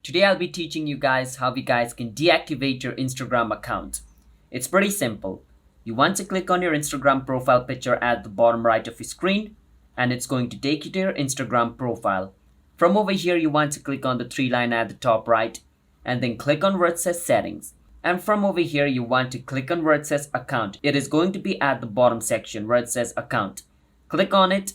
Today I'll be teaching you guys how you guys can deactivate your Instagram account. It's pretty simple. You want to click on your Instagram profile picture at the bottom right of your screen, and it's going to take you to your Instagram profile. From over here, you want to click on the three line at the top right, and then click on where it says settings. And from over here, you want to click on where it says account. It is going to be at the bottom section where it says account. Click on it,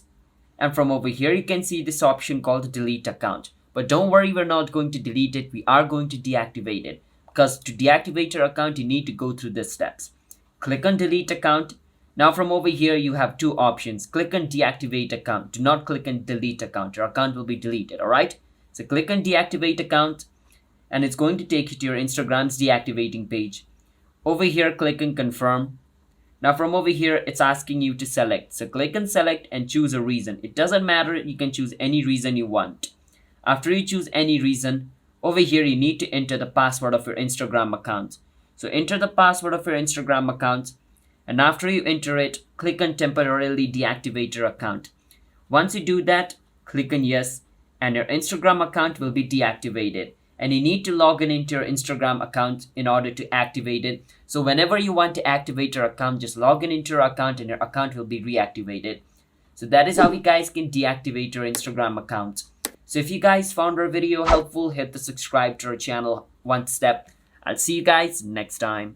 and from over here, you can see this option called delete account. But don't worry, we're not going to delete it. We are going to deactivate it. Because to deactivate your account, you need to go through these steps. Click on delete account. Now from over here, you have two options. Click on deactivate account. Do not click on delete account. Your account will be deleted, alright? So click on deactivate account, and it's going to take you to your Instagram's deactivating page. Over here, click on confirm. Now from over here, it's asking you to select. So click on select and choose a reason. It doesn't matter, you can choose any reason you want. After you choose any reason, over here you need to enter the password of your Instagram account. So enter the password of your Instagram account, and after you enter it, click on temporarily deactivate your account. Once you do that, click on yes, and your Instagram account will be deactivated. And you need to log in into your Instagram account in order to activate it. So whenever you want to activate your account, just log in into your account and your account will be reactivated. So that is how you guys can deactivate your Instagram account. So if you guys found our video helpful, hit the subscribe to our channel one step. I'll see you guys next time.